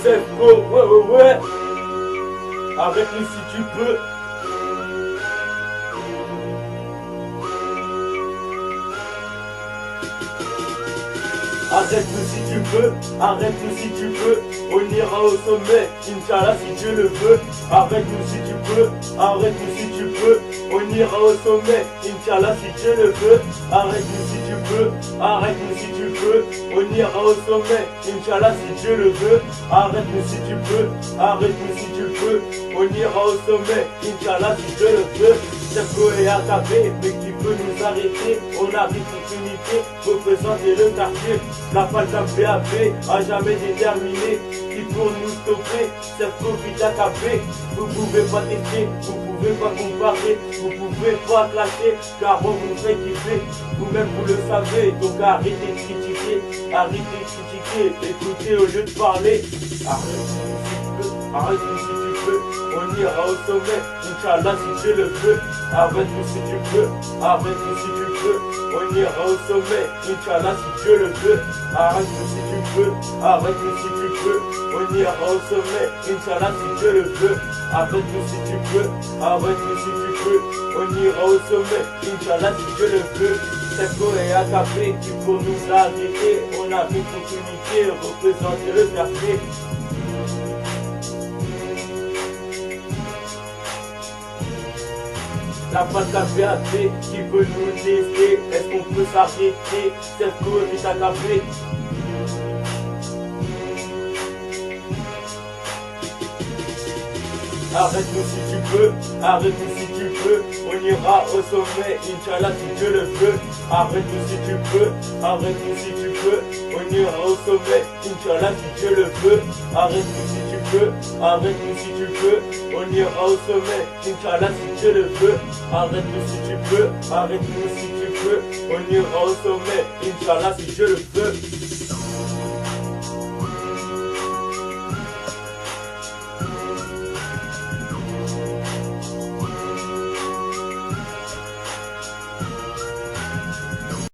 C'est faux, ouais. Arrête-nous si tu peux. Arrête-nous si tu peux, arrête-nous si tu peux, on ira au sommet, Inch'Allah si Dieu le veut. Arrête-nous si tu peux, arrête-nous si tu peux, on ira au sommet, Inch'Allah si Dieu le veut. Arrête-nous si tu peux, arrête-nous si tu peux, on ira au sommet, Inch'Allah si Dieu le veut. Arrête-nous si tu peux, arrête-nous si tu peux, on ira au sommet, Inch'Allah si Dieu le veut. Cerco est attaqué, mais qui peut nous arrêter? On arrive pour unité, représenter le quartier. La falta PAP a jamais déterminé qui pour nous stopper. Cerco vite attaqué, vous pouvez pas tester, vous pouvez pas comparer, vous pouvez pas clasher, car on vous fait kiffer, vous-même vous le savez. Donc arrêtez de critiquer, écoutez au lieu de parler. Arrête-nous si tu peux, on ira au sommet, Inch'Allah si Dieu le veut. Arrête-nous si tu peux, arrête-nous si tu peux, on ira au sommet, Inch'Allah si Dieu le veut. Arrête-nous si tu peux, arrête-nous si tu peux, on ira au sommet, Inch'Allah si Dieu le veut. Arrête-nous si tu peux, arrête-nous si tu peux, on ira au sommet, Inch'Allah si Dieu le veut. Cerco est attaqué, qui pour nous arrêter? On a une opportunité, représenter le quartier. La falta PAP qui veut nous laisser, est-ce qu'on peut s'arrêter? Cerco est attaqué. Arrête-nous si tu peux, arrête-nous si tu peux, on ira au sommet, Inch'Allah si Dieu le veut. Arrête-nous si tu peux, arrête-nous si tu peux, on ira au sommet, Inch'Allah si Dieu le veut. Arrête-nous si tu peux, arrête-nous si tu peux, on ira au sommet, Inch'Allah si Dieu le veut. Arrête-nous si tu peux, arrête-nous si tu peux, on ira au sommet, Inch'Allah si Dieu le veut.